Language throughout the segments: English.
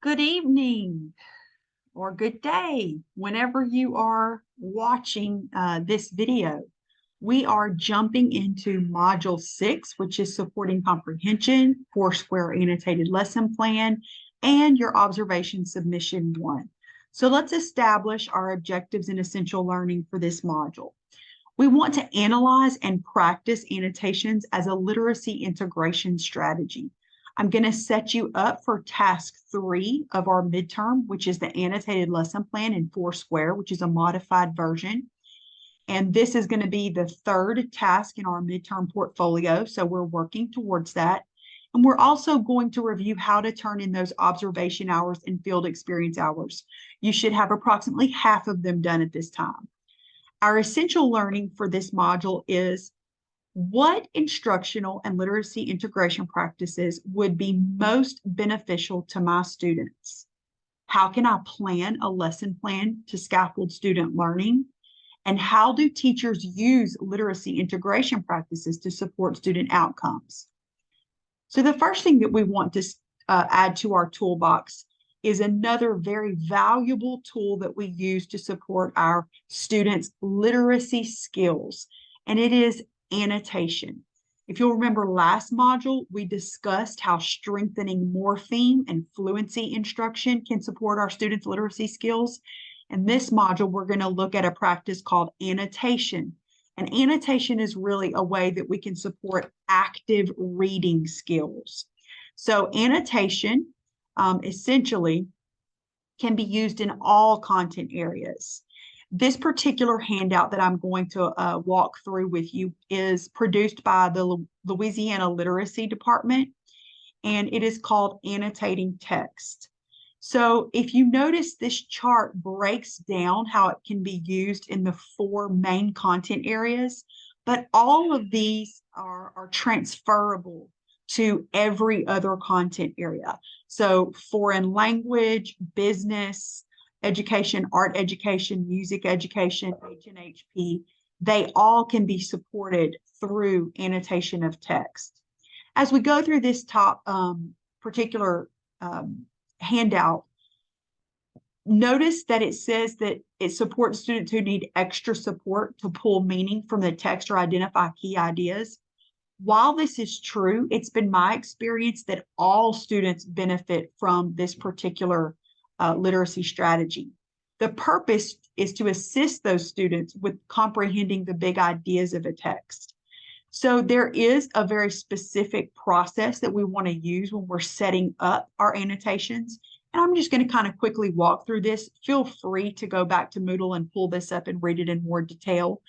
Good evening or good day whenever you are watching this video. We are jumping into Module 6, which is supporting comprehension, Foursquare annotated lesson plan, and your observation submission 1. So let's establish our objectives and essential learning for this module. We want to analyze and practice annotations as a literacy integration strategy. I'm going to set you up for task 3 of our midterm, which is the annotated lesson plan in Foursquare, which is a modified version. And this is going to be the third task in our midterm portfolio. So we're working towards that. And we're also going to review how to turn in those observation hours and field experience hours. You should have approximately half of them done at this time. Our essential learning for this module is what instructional and literacy integration practices would be most beneficial to my students? How can I plan a lesson plan to scaffold student learning? And how do teachers use literacy integration practices to support student outcomes? So the first thing that we want to add to our toolbox is another very valuable tool that we use to support our students' literacy skills, and it is annotation. If you'll remember last module, we discussed how strengthening morpheme and fluency instruction can support our students' literacy skills. In this module, we're going to look at a practice called annotation. And annotation is really a way that we can support active reading skills. So annotation essentially can be used in all content areas. This particular handout that I'm going to walk through with you is produced by the Louisiana Literacy Department, and it is called Annotating Text. So if you notice, this chart breaks down how it can be used in the 4 main content areas, but all of these are transferable to every other content area. So foreign language, business, education, art education, music education, H&HP, they all can be supported through annotation of text. As we go through this top particular handout, notice that it says that it supports students who need extra support to pull meaning from the text or identify key ideas. While this is true, it's been my experience that all students benefit from this particular literacy strategy. The purpose is to assist those students with comprehending the big ideas of a text. So there is a very specific process that we want to use when we're setting up our annotations. And I'm just going to kind of quickly walk through this. Feel free to go back to Moodle and pull this up and read it in more detail.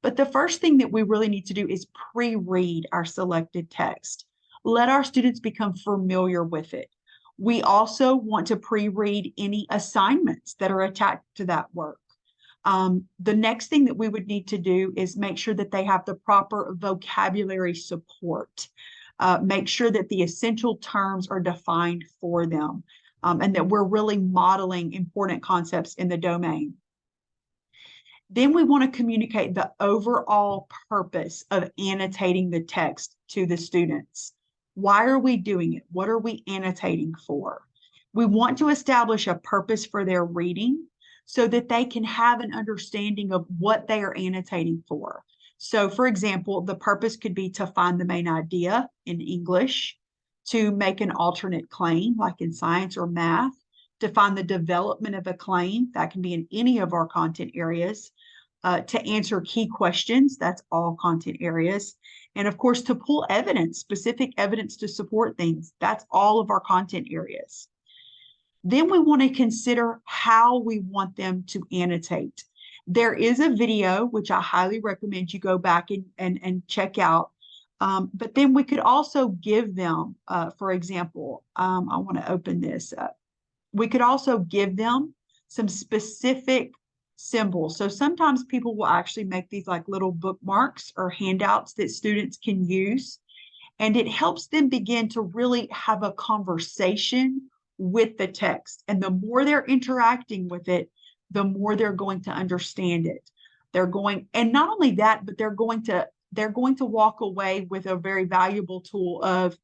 But the first thing that we really need to do is pre-read our selected text. Let our students become familiar with it. We also want to pre-read any assignments that are attached to that work. The next thing that we would need to do is make sure that they have the proper vocabulary support. Make sure that the essential terms are defined for them, and that we're really modeling important concepts in the domain. Then we want to communicate the overall purpose of annotating the text to the students. Why are we doing it? What are we annotating for? We want to establish a purpose for their reading so that they can have an understanding of what they are annotating for. So, for example, the purpose could be to find the main idea in English, to make an alternate claim, like in science or math, to find the development of a claim, that can be in any of our content areas, to answer key questions, that's all content areas, and of course, to pull evidence, specific evidence to support things, that's all of our content areas. Then we want to consider how we want them to annotate. There is a video, which I highly recommend you go back and check out. But then we could also give them, for example, I want to open this up. We could also give them some specific symbols. So sometimes people will actually make these like little bookmarks or handouts that students can use. And it helps them begin to really have a conversation with the text. And the more they're interacting with it, the more they're going to understand it. They're going, and not only that, but they're going to walk away with a very valuable tool of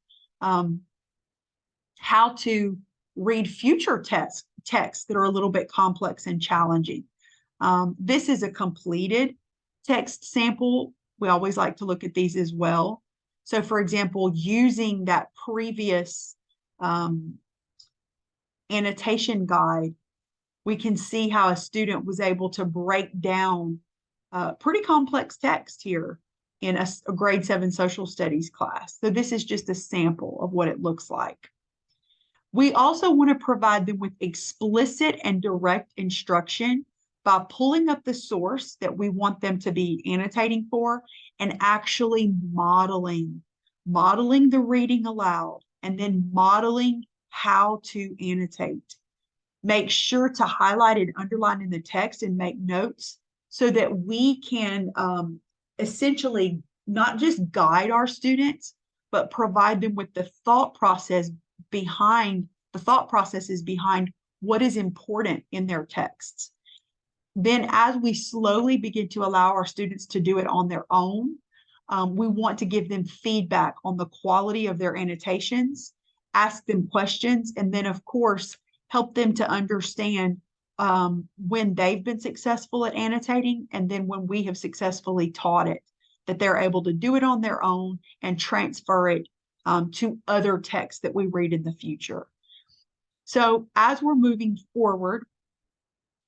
how to read future texts that are a little bit complex and challenging. This is a completed text sample. We always like to look at these as well. So for example, using that previous annotation guide, we can see how a student was able to break down pretty complex text here in a grade 7 social studies class. So this is just a sample of what it looks like. We also want to provide them with explicit and direct instruction by pulling up the source that we want them to be annotating for and actually modeling the reading aloud and then modeling how to annotate. Make sure to highlight and underline in the text and make notes so that we can essentially not just guide our students, but provide them with the thought processes behind what is important in their texts. Then as we slowly begin to allow our students to do it on their own, we want to give them feedback on the quality of their annotations, ask them questions, and then of course, help them to understand when they've been successful at annotating and then when we have successfully taught it, that they're able to do it on their own and transfer it to other texts that we read in the future. So as we're moving forward,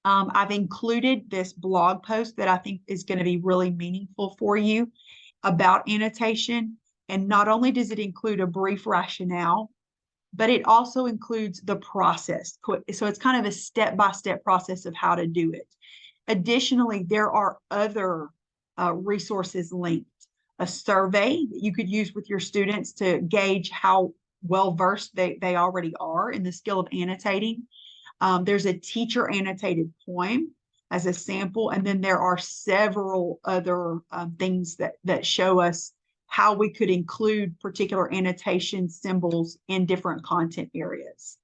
I've included this blog post that I think is going to be really meaningful for you about annotation. And not only does it include a brief rationale, but it also includes the process. So it's kind of a step-by-step process of how to do it. Additionally, there are other resources linked. A survey that you could use with your students to gauge how well-versed they already are in the skill of annotating. There's a teacher annotated poem as a sample, and then there are several other things that show us how we could include particular annotation symbols in different content areas.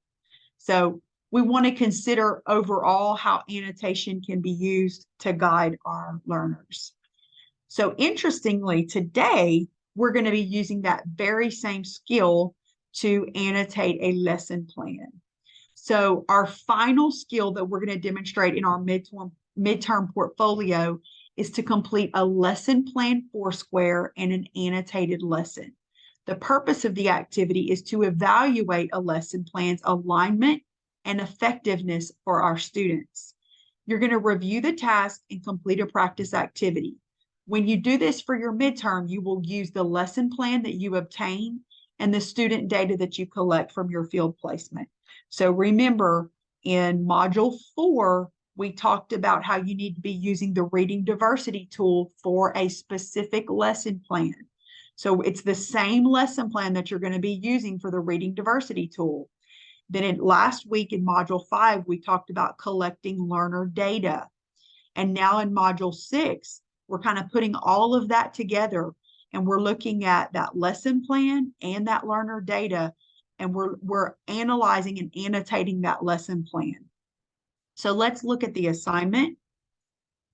So we want to consider overall how annotation can be used to guide our learners. So interestingly, today, we're going to be using that very same skill to annotate a lesson plan. So our final skill that we're going to demonstrate in our midterm portfolio is to complete a lesson plan Foursquare and an annotated lesson. The purpose of the activity is to evaluate a lesson plan's alignment and effectiveness for our students. You're going to review the task and complete a practice activity. When you do this for your midterm, you will use the lesson plan that you obtain and the student data that you collect from your field placement. So remember, in Module 4, we talked about how you need to be using the reading diversity tool for a specific lesson plan. So it's the same lesson plan that you're going to be using for the reading diversity tool. Then last week in Module 5, we talked about collecting learner data. And now in Module 6, we're kind of putting all of that together, and we're looking at that lesson plan and that learner data, and we're analyzing and annotating that lesson plan. So let's look at the assignment.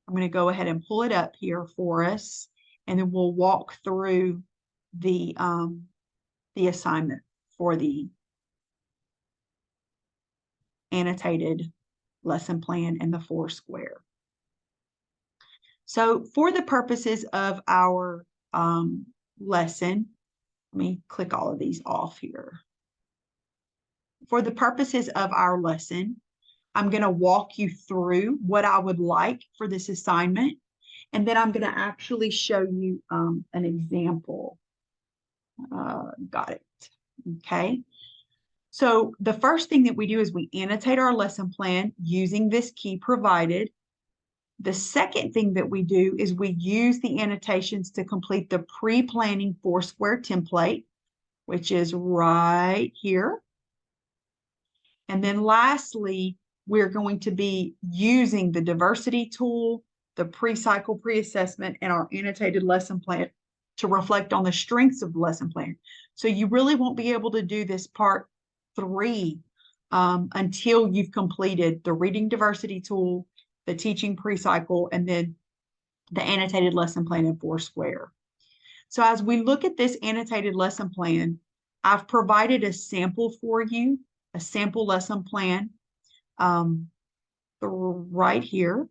I'm going to go ahead and pull it up here for us, and then we'll walk through the assignment for the annotated lesson plan and the Foursquare. So for the purposes of our lesson, let me click all of these off here. For the purposes of our lesson, I'm going to walk you through what I would like for this assignment, and then I'm going to actually show you an example. Got it. Okay. So the first thing that we do is we annotate our lesson plan using this key provided. The second thing that we do is we use the annotations to complete the pre-planning Foursquare template, which is right here. And then lastly, we're going to be using the diversity tool, the pre-cycle pre-assessment, and our annotated lesson plan to reflect on the strengths of the lesson plan. So you really won't be able to do this part 3 until you've completed the reading diversity tool, the teaching pre-cycle, and then the annotated lesson plan in Foursquare. So as we look at this annotated lesson plan, I've provided a sample for you a sample lesson plan right here.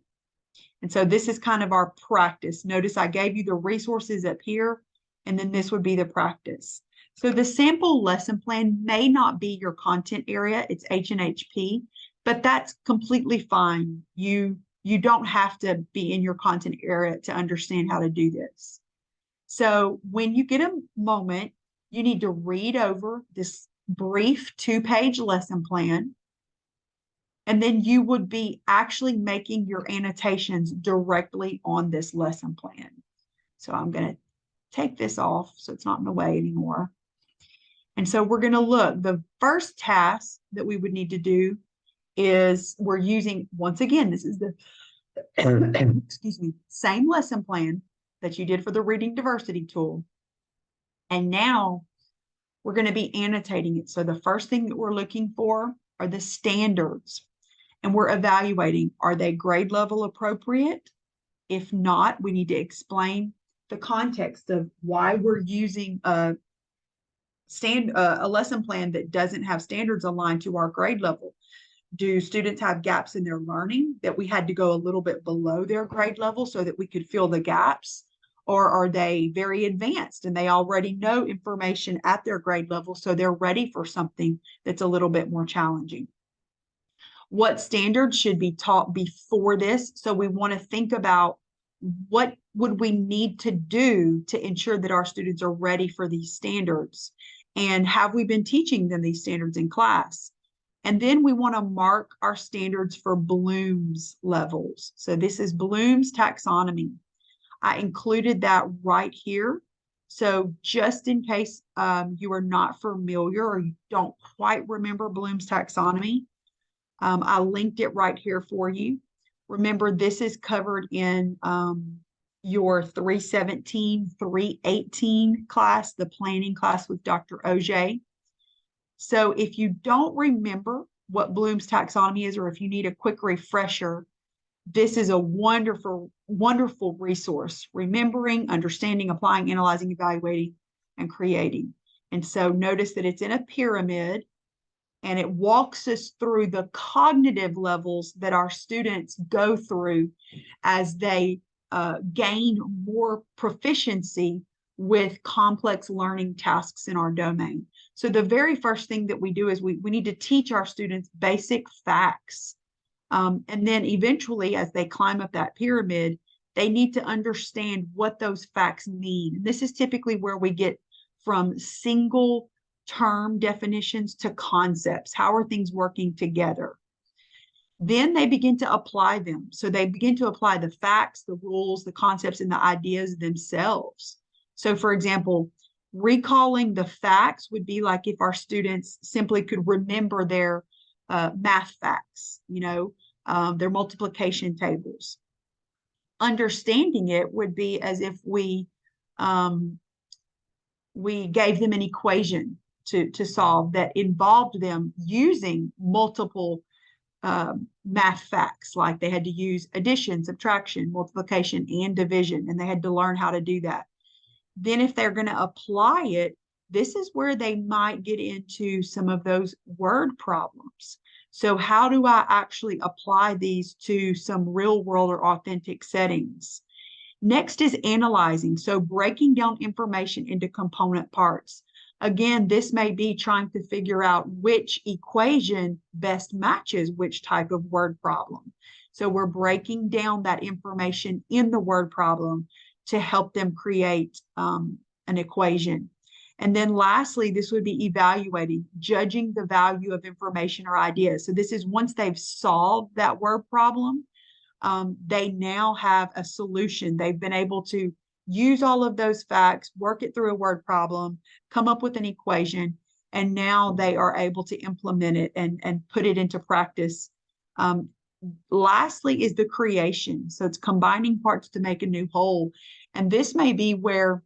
And so this is kind of our practice. Notice I gave you the resources up here, and then this would be the practice. So the sample lesson plan may not be your content area, it's H&HP, but that's completely fine. You don't have to be in your content area to understand how to do this. So when you get a moment, you need to read over this brief 2-page lesson plan. And then you would be actually making your annotations directly on this lesson plan. So I'm going to take this off so it's not in the way anymore. And so we're going to look. The first task that we would need to do is we're using, once again, this is the excuse me, same lesson plan that you did for the Reading Diversity tool. And now we're going to be annotating it. So the first thing that we're looking for are the standards. And we're evaluating, are they grade level appropriate? If not, we need to explain the context of why we're using a lesson plan that doesn't have standards aligned to our grade level. Do students have gaps in their learning that we had to go a little bit below their grade level so that we could fill the gaps? Or are they very advanced and they already know information at their grade level, so they're ready for something that's a little bit more challenging? What standards should be taught before this? So we want to think about what would we need to do to ensure that our students are ready for these standards? And have we been teaching them these standards in class? And then we want to mark our standards for Bloom's levels. So this is Bloom's taxonomy. I included that right here. So just in case you are not familiar or you don't quite remember Bloom's taxonomy, I linked it right here for you. Remember, this is covered in your 317, 318 class, the planning class with Dr. Auger. So if you don't remember what Bloom's taxonomy is, or if you need a quick refresher, this is a wonderful, wonderful resource. Remembering, understanding, applying, analyzing, evaluating, and creating. And so notice that it's in a pyramid, and it walks us through the cognitive levels that our students go through as they gain more proficiency with complex learning tasks in our domain. So the very first thing that we do is we need to teach our students basic facts. And then eventually, as they climb up that pyramid, they need to understand what those facts mean. And this is typically where we get from single term definitions to concepts. How are things working together? Then they begin to apply them. So they begin to apply the facts, the rules, the concepts, and the ideas themselves. So for example, recalling the facts would be like if our students simply could remember their math facts, their multiplication tables. Understanding it would be as if we gave them an equation to solve that involved them using multiple math facts, like they had to use addition, subtraction, multiplication, and division, and they had to learn how to do that. Then if they're going to apply it, this is where they might get into some of those word problems. So how do I actually apply these to some real world or authentic settings? Next is analyzing. So breaking down information into component parts. Again, this may be trying to figure out which equation best matches which type of word problem. So we're breaking down that information in the word problem to help them create an equation. And then lastly, this would be evaluating, judging the value of information or ideas. So this is once they've solved that word problem, they now have a solution. They've been able to use all of those facts, work it through a word problem, come up with an equation, and now they are able to implement it and put it into practice. Lastly is the creation. So it's combining parts to make a new whole. And this may be where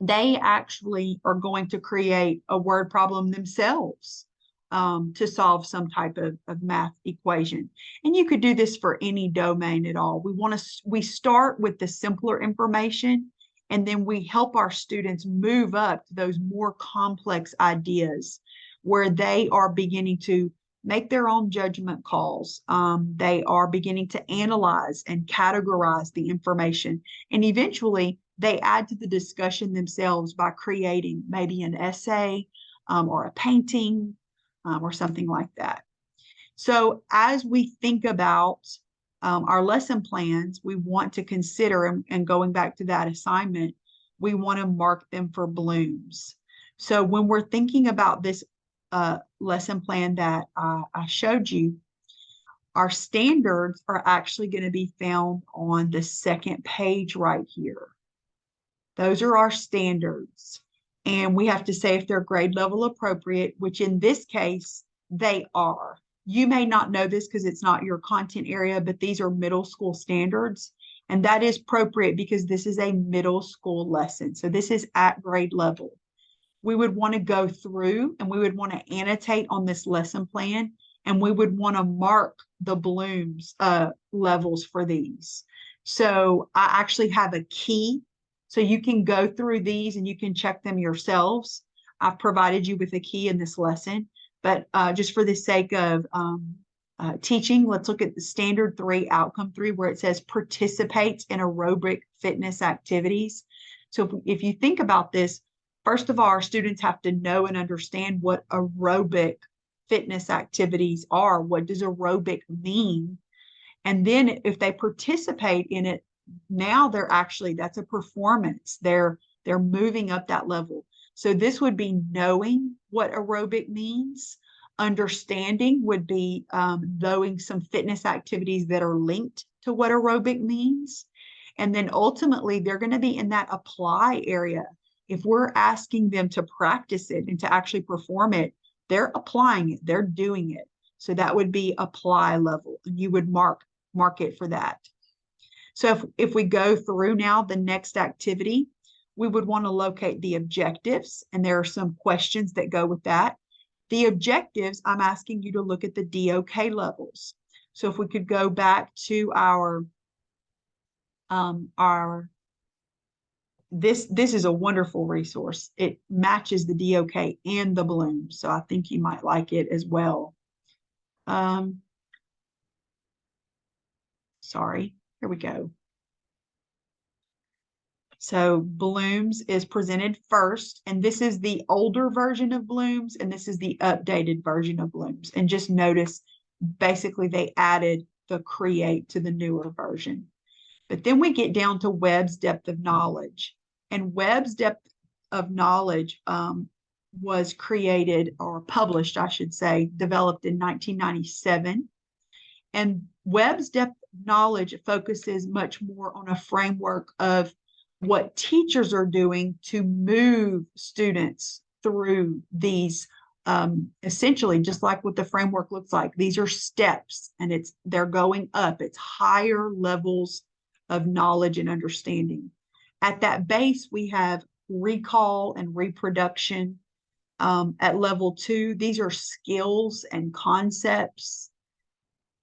they actually are going to create a word problem themselves to solve some type of math equation. And you could do this for any domain at all. We start with the simpler information, and then we help our students move up to those more complex ideas. where they are beginning to make their own judgment calls. They are beginning to analyze and categorize the information. And eventually they add to the discussion themselves by creating maybe an essay or a painting or something like that. So as we think about our lesson plans, we want to consider, and going back to that assignment, we want to mark them for blooms. So when we're thinking about this lesson plan that I showed you, our standards are actually going to be found on the second page right here. Those are our standards. And we have to say if they're grade level appropriate, which in this case, they are. You may not know this because it's not your content area, but these are middle school standards. And that is appropriate because this is a middle school lesson. So this is at grade level. We would want to go through and we would want to annotate on this lesson plan, and we would want to mark the blooms levels for these. So I actually have a key. So you can go through these and you can check them yourselves. I've provided you with a key in this lesson, but just for the sake of teaching, let's look at the standard 3, outcome 3, where it says participates in aerobic fitness activities. So if you think about this, first of all, our students have to know and understand what aerobic fitness activities are. What does aerobic mean? And then if they participate in it, now they're actually, that's a performance. They're moving up that level. So this would be knowing what aerobic means. Understanding would be knowing some fitness activities that are linked to what aerobic means. And then ultimately, they're going to be in that apply area. If we're asking them to practice it and to actually perform it, they're applying it, they're doing it. So that would be apply level, and you would mark it for that. So if we go through now the next activity, we would want to locate the objectives, and there are some questions that go with that. The objectives, I'm asking you to look at the DOK levels. So if we could go back to this is a wonderful resource. It matches the DOK and the Bloom, so I think you might like it as well. Sorry, here we go. So Blooms is presented first, and this is the older version of Blooms, and this is the updated version of Blooms. And just notice, basically they added the create to the newer version. But then we get down to Webb's depth of knowledge. And Webb's depth of knowledge was created, or published, I should say, developed in 1997. And Webb's depth of knowledge focuses much more on a framework of what teachers are doing to move students through these, essentially, just like what the framework looks like. These are steps, and they're going up. It's higher levels of knowledge and understanding. At that base, we have recall and reproduction. At level 2, these are skills and concepts.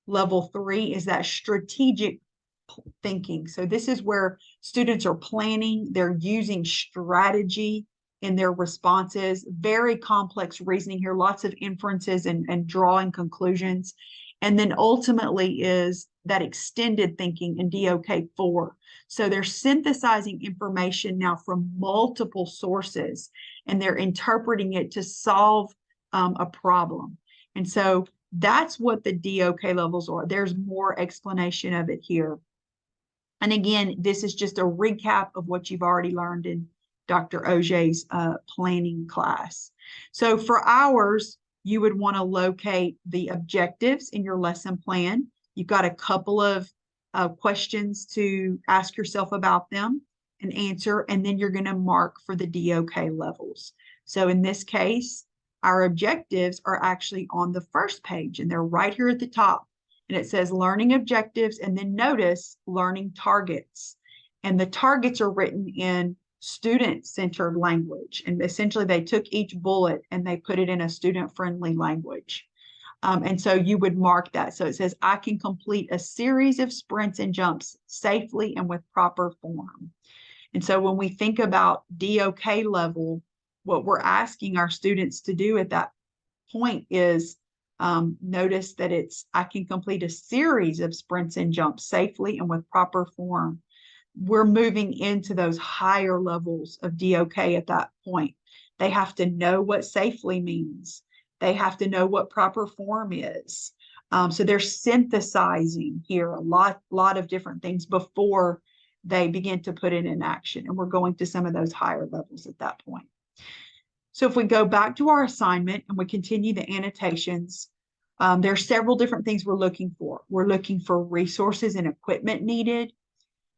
Level 3 is that strategic thinking. So this is where students are planning, they're using strategy in their responses, very complex reasoning here, lots of inferences and drawing conclusions. And then ultimately is that extended thinking in DOK 4. So they're synthesizing information now from multiple sources, and they're interpreting it to solve a problem. And so that's what the DOK levels are. There's more explanation of it here. And again, this is just a recap of what you've already learned in Dr. Auger's planning class. So for ours, you would want to locate the objectives in your lesson plan. You've got a couple of questions to ask yourself about them and answer, and then you're going to mark for the DOK levels. So in this case, our objectives are actually on the first page, and they're right here at the top. And it says learning objectives, and then notice learning targets. And the targets are written in student-centered language. And essentially they took each bullet and they put it in a student-friendly language. And so you would mark that. So it says, I can complete a series of sprints and jumps safely and with proper form. And so when we think about DOK level, what we're asking our students to do at that point is notice that I can complete a series of sprints and jumps safely and with proper form. We're moving into those higher levels of DOK at that point. They have to know what safely means. They have to know what proper form is. So they're synthesizing here a lot of different things before they begin to put it in action. And we're going to some of those higher levels at that point. So if we go back to our assignment and we continue the annotations, there are several different things we're looking for. We're looking for resources and equipment needed.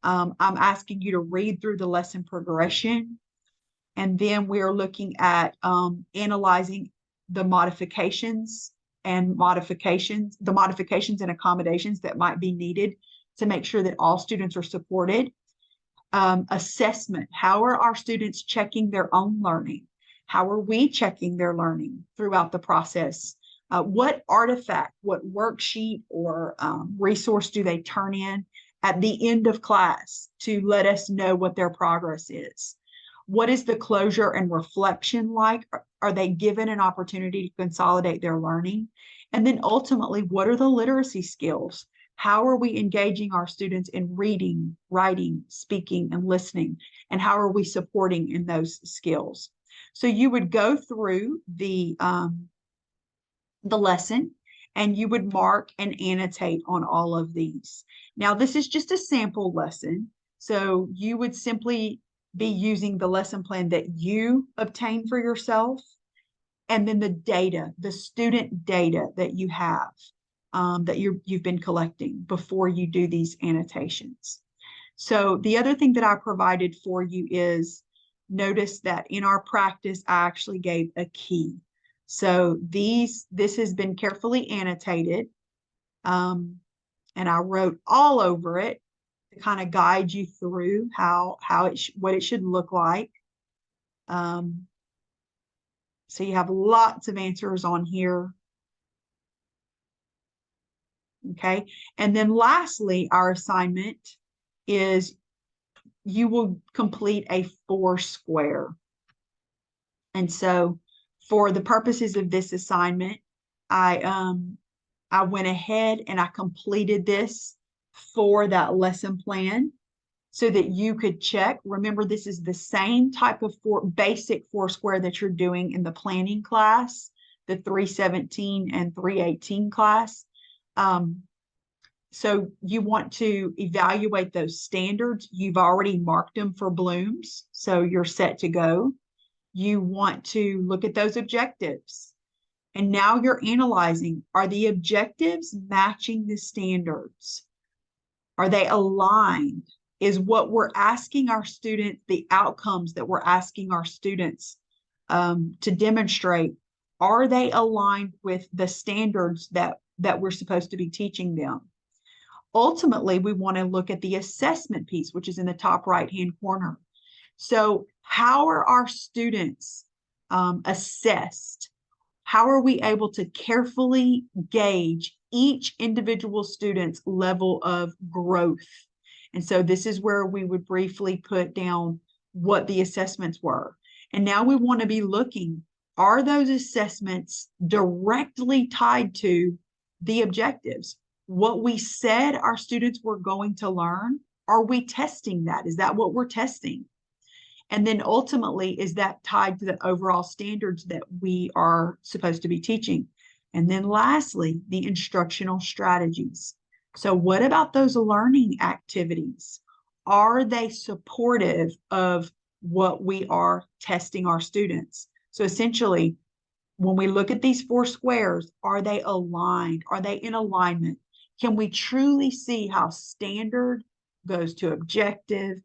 I'm asking you to read through the lesson progression. And then we're looking at analyzing the modifications and accommodations that might be needed to make sure that all students are supported. Assessment, how are our students checking their own learning? How are we checking their learning throughout the process? What artifact, what worksheet or resource do they turn in at the end of class to let us know what their progress is? What is the closure and reflection like? Are they given an opportunity to consolidate their learning? And then ultimately, what are the literacy skills? How are we engaging our students in reading, writing, speaking, and listening? And how are we supporting in those skills? So you would go through the lesson and you would mark and annotate on all of these. Now, this is just a sample lesson. So you would simply be using the lesson plan that you obtain for yourself, and then the data, the student data that you have, that you've been collecting before you do these annotations. So the other thing that I provided for you is, notice that in our practice, I actually gave a key. So this has been carefully annotated, and I wrote all over it to kind of guide you through what it should look like. So you have lots of answers on here. Okay, and then lastly, our assignment is you will complete a 4-square. And so for the purposes of this assignment, I went ahead and I completed this for that lesson plan so that you could check. Remember, this is the same type of basic 4-square that you're doing in the planning class, the 317 and 318 class. So you want to evaluate those standards. You've already marked them for Bloom's, so you're set to go. You want to look at those objectives. And now you're analyzing, are the objectives matching the standards? Are they aligned? Is what we're asking our students, the outcomes that we're asking our students to demonstrate, are they aligned with the standards that we're supposed to be teaching them? Ultimately, we want to look at the assessment piece, which is in the top right-hand corner. So how are our students assessed? How are we able to carefully gauge each individual student's level of growth? And so this is where we would briefly put down what the assessments were. And now we want to be looking, are those assessments directly tied to the objectives? What we said our students were going to learn, are we testing that? Is that what we're testing? And then ultimately, is that tied to the overall standards that we are supposed to be teaching? And then lastly, the instructional strategies. So what about those learning activities? Are they supportive of what we are testing our students? So essentially, when we look at these 4 squares, are they aligned? Are they in alignment? Can we truly see how standard goes to objective?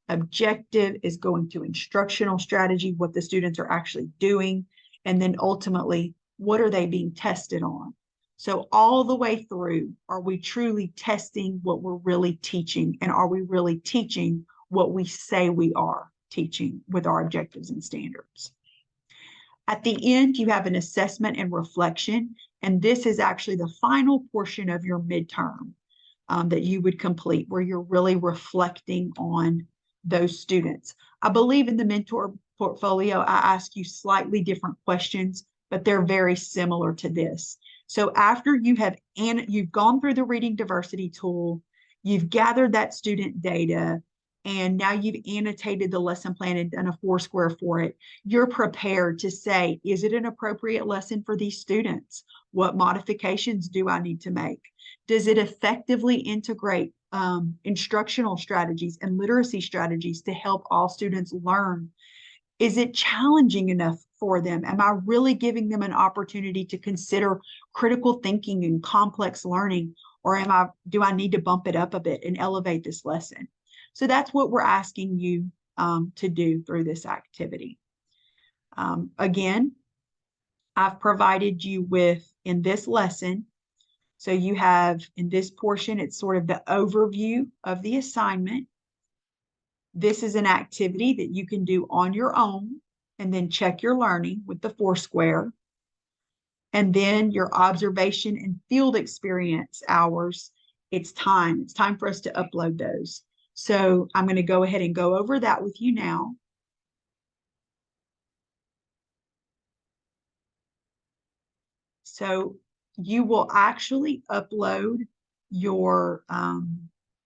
Objective is going to instructional strategy, what the students are actually doing, and then ultimately, what are they being tested on? So all the way through, are we truly testing what we're really teaching, and are we really teaching what we say we are teaching with our objectives and standards? At the end, you have an assessment and reflection, and this is actually the final portion of your midterm that you would complete, where you're really reflecting on those students. I believe in the mentor portfolio, I ask you slightly different questions, but they're very similar to this. So after you've gone through the reading diversity tool, you've gathered that student data, and now you've annotated the lesson plan and done a Foursquare for it, you're prepared to say, is it an appropriate lesson for these students? What modifications do I need to make? Does it effectively integrate instructional strategies and literacy strategies to help all students learn? Is it challenging enough for them? Am I really giving them an opportunity to consider critical thinking and complex learning? Or do I need to bump it up a bit and elevate this lesson? So that's what we're asking you to do through this activity. Again, I've provided you with, in this lesson, so you have in this portion, it's sort of the overview of the assignment. This is an activity that you can do on your own and then check your learning with the Foursquare. And then your observation and field experience hours, it's time. It's time for us to upload those. So I'm going to go ahead and go over that with you now. So you will actually upload your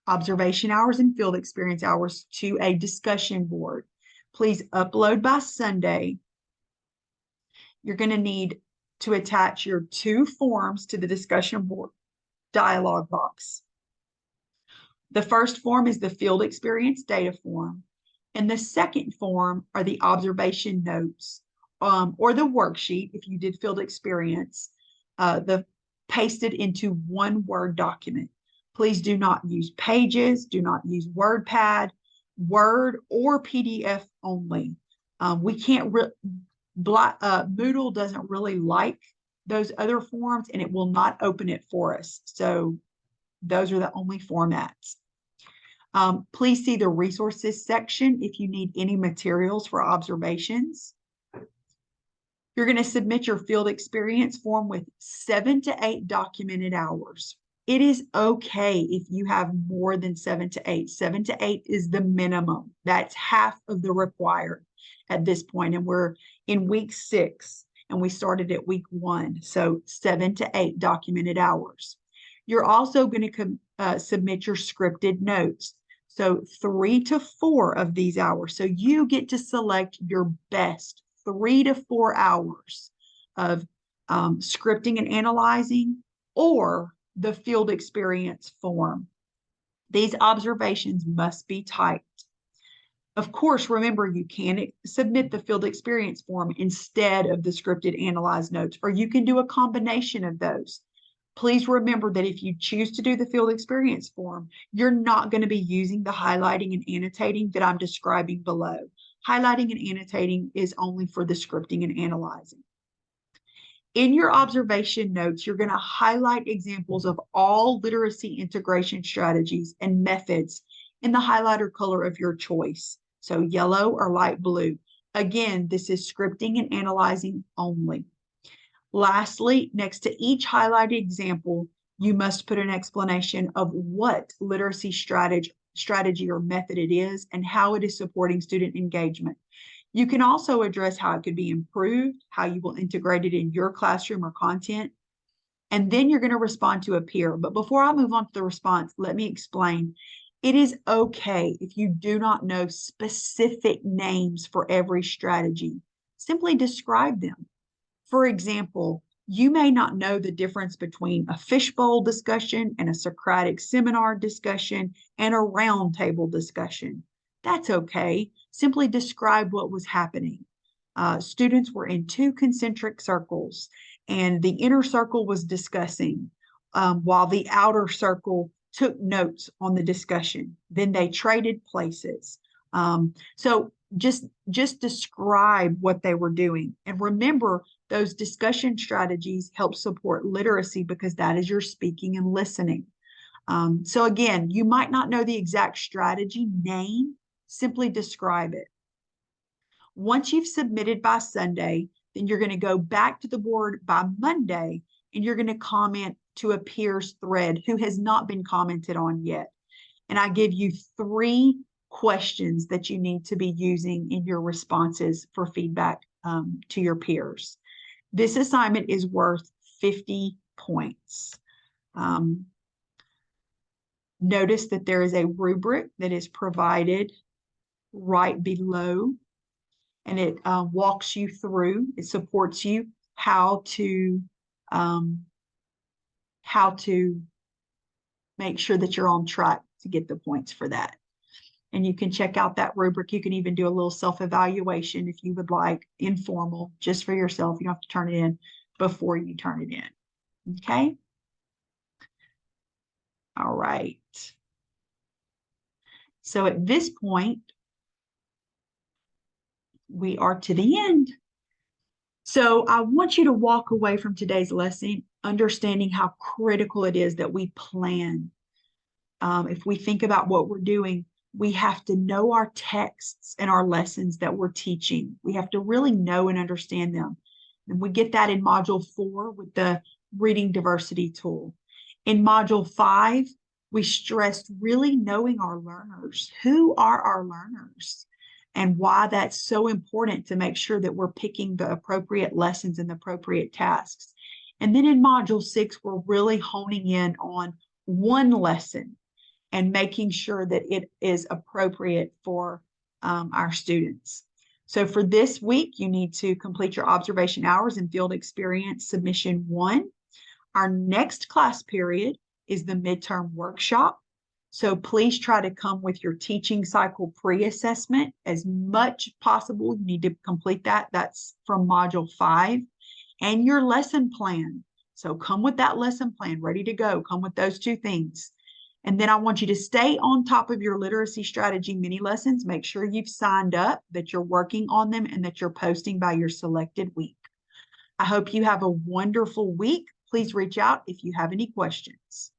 observation hours and field experience hours to a discussion board. Please upload by Sunday. You're going to need to attach your 2 forms to the discussion board dialog box. The first form is the field experience data form, and the second form are the observation notes or the worksheet if you did field experience, pasted into one Word document. Please do not use Pages, do not use WordPad, Word or PDF only. We can't, Moodle doesn't really like those other forms, and it will not open it for us. So those are the only formats. Please see the resources section if you need any materials for observations. You're going to submit your field experience form with 7 to 8 documented hours. It is okay if you have more than 7 to 8. 7 to 8 is the minimum. That's half of the required at this point. And we're in week 6 and we started at week 1. So 7 to 8 documented hours. You're also going to submit your scripted notes. So 3 to 4 of these hours. So you get to select your best 3 to 4 hours of scripting and analyzing, or the field experience form. These observations must be typed. Of course, remember, you can submit the field experience form instead of the scripted analyzed notes, or you can do a combination of those. Please remember that if you choose to do the field experience form, you're not going to be using the highlighting and annotating that I'm describing below. Highlighting and annotating is only for the scripting and analyzing. In your observation notes, you're going to highlight examples of all literacy integration strategies and methods in the highlighter color of your choice. So yellow or light blue. Again, this is scripting and analyzing only. Lastly, next to each highlighted example, you must put an explanation of what literacy strategy or method it is and how it is supporting student engagement. You can also address how it could be improved, how you will integrate it in your classroom or content, and then you're going to respond to a peer. But before I move on to the response, let me explain. It is okay if you do not know specific names for every strategy. Simply describe them. For example, you may not know the difference between a fishbowl discussion and a Socratic seminar discussion and a roundtable discussion. That's okay. Simply describe what was happening. Students were in 2 concentric circles, and the inner circle was discussing, while the outer circle took notes on the discussion. Then they traded places. So just describe what they were doing. And remember, those discussion strategies help support literacy because that is your speaking and listening. So again, you might not know the exact strategy name, simply describe it. Once you've submitted by Sunday, then you're going to go back to the board by Monday, and you're going to comment to a peer's thread who has not been commented on yet. And I give you 3 questions that you need to be using in your responses for feedback to your peers. This assignment is worth 50 points. Notice that there is a rubric that is provided right below, and it walks you through, it supports you how to make sure that you're on track to get the points for that. And you can check out that rubric. You can even do a little self-evaluation if you would like, informal, just for yourself. You don't have to turn it in before you turn it in. Okay? All right. So at this point, we are to the end. So I want you to walk away from today's lesson understanding how critical it is that we plan. If we think about what we're doing, we have to know our texts and our lessons that we're teaching. We have to really know and understand them. And we get that in Module 4 with the Reading Diversity tool. In Module 5, we stressed really knowing our learners. Who are our learners? And why that's so important to make sure that we're picking the appropriate lessons and the appropriate tasks. And then in Module 6, we're really honing in on one lesson and making sure that it is appropriate for our students. So for this week, you need to complete your observation hours and field experience submission 1. Our next class period is the midterm workshop. So please try to come with your teaching cycle pre-assessment as much possible. You need to complete that. That's from Module 5. And your lesson plan. So come with that lesson plan, ready to go. Come with those 2 things. And then I want you to stay on top of your literacy strategy mini lessons. Make sure you've signed up, that you're working on them, and that you're posting by your selected week. I hope you have a wonderful week. Please reach out if you have any questions.